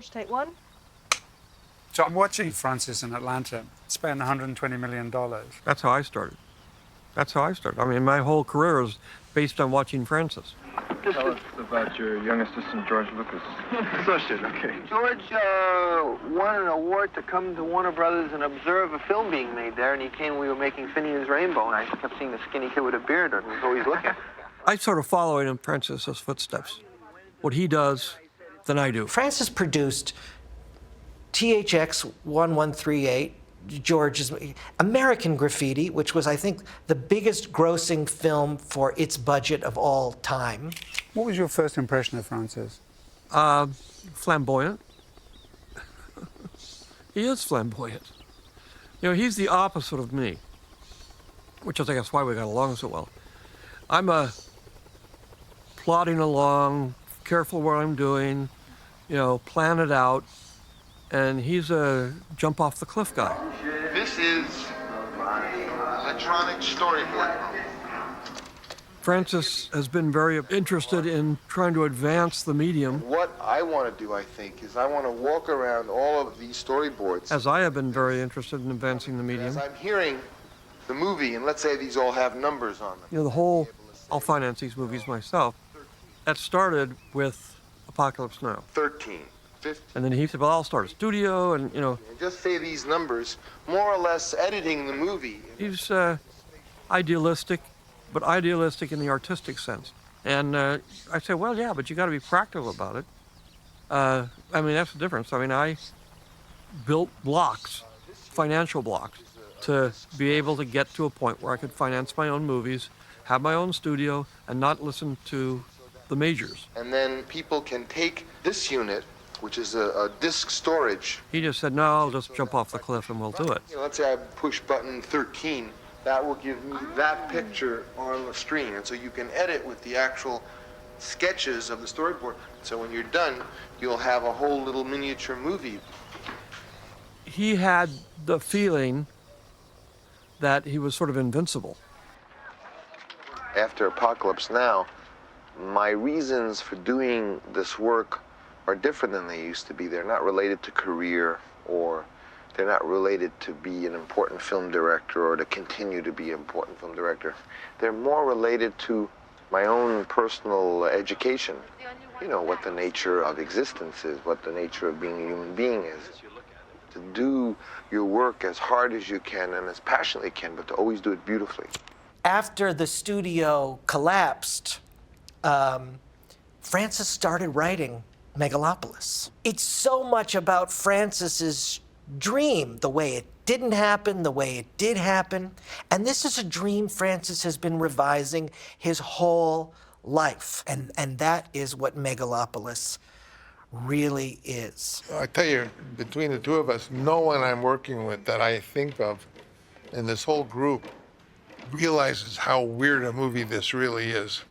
George, take one. So I'm watching Francis in Atlanta spend $120 million. That's how I started. That's how I started. I mean, my whole career is based on watching Francis. Tell us about your young assistant, George Lucas. Associate, okay. George won an award to come to Warner Brothers and observe a film being made there, and he came when we were making Phineas Rainbow, and I kept seeing the skinny kid with a beard, and he was always looking. I sort of following in Francis's footsteps. What he does, then I do. Francis produced THX 1138, George's American Graffiti, which was, I think, the biggest grossing film for its budget of all time. What was your first impression of Francis? Flamboyant. He is flamboyant. You know, he's the opposite of me, which is, I guess, why we got along so well. I'm plodding along, careful what I'm doing, you know, plan it out, and he's a jump off the cliff guy. This is electronic storyboard. Francis has been very interested in trying to advance the medium. What I want to do, I think, is I want to walk around all of these storyboards. As I have been very interested in advancing the medium. As I'm hearing the movie, and let's say these all have numbers on them. You know, the whole, I'll finance these movies myself. That started with Apocalypse Now. 13, 15. And then he said, well, I'll start a studio, and, you know. And just say these numbers, more or less editing the movie. He's idealistic, but idealistic in the artistic sense. And I said, well, yeah, but you got to be practical about it. I mean, that's the difference. I mean, I built blocks, financial blocks, to be able to get to a point where I could finance my own movies, have my own studio, and not listen to the majors. And then people can take this unit, which is a disk storage. He just said, no, I'll just jump off the cliff and we'll do it. You know, let's say I push button 13. That will give me that picture on the screen. And so you can edit with the actual sketches of the storyboard. So when you're done, you'll have a whole little miniature movie. He had the feeling that he was sort of invincible. After Apocalypse Now, my reasons for doing this work are different than they used to be. They're not related to career, or they're not related to be an important film director or to continue to be an important film director. They're more related to my own personal education. You know, what the nature of existence is, what the nature of being a human being is. To do your work as hard as you can and as passionately you can, but to always do it beautifully. After the studio collapsed, Francis started writing Megalopolis. It's so much about Francis's dream, the way it didn't happen, the way it did happen. And this is a dream Francis has been revising his whole life. And that is what Megalopolis really is. I tell you, between the two of us, no one I'm working with that I think of in this whole group realizes how weird a movie this really is.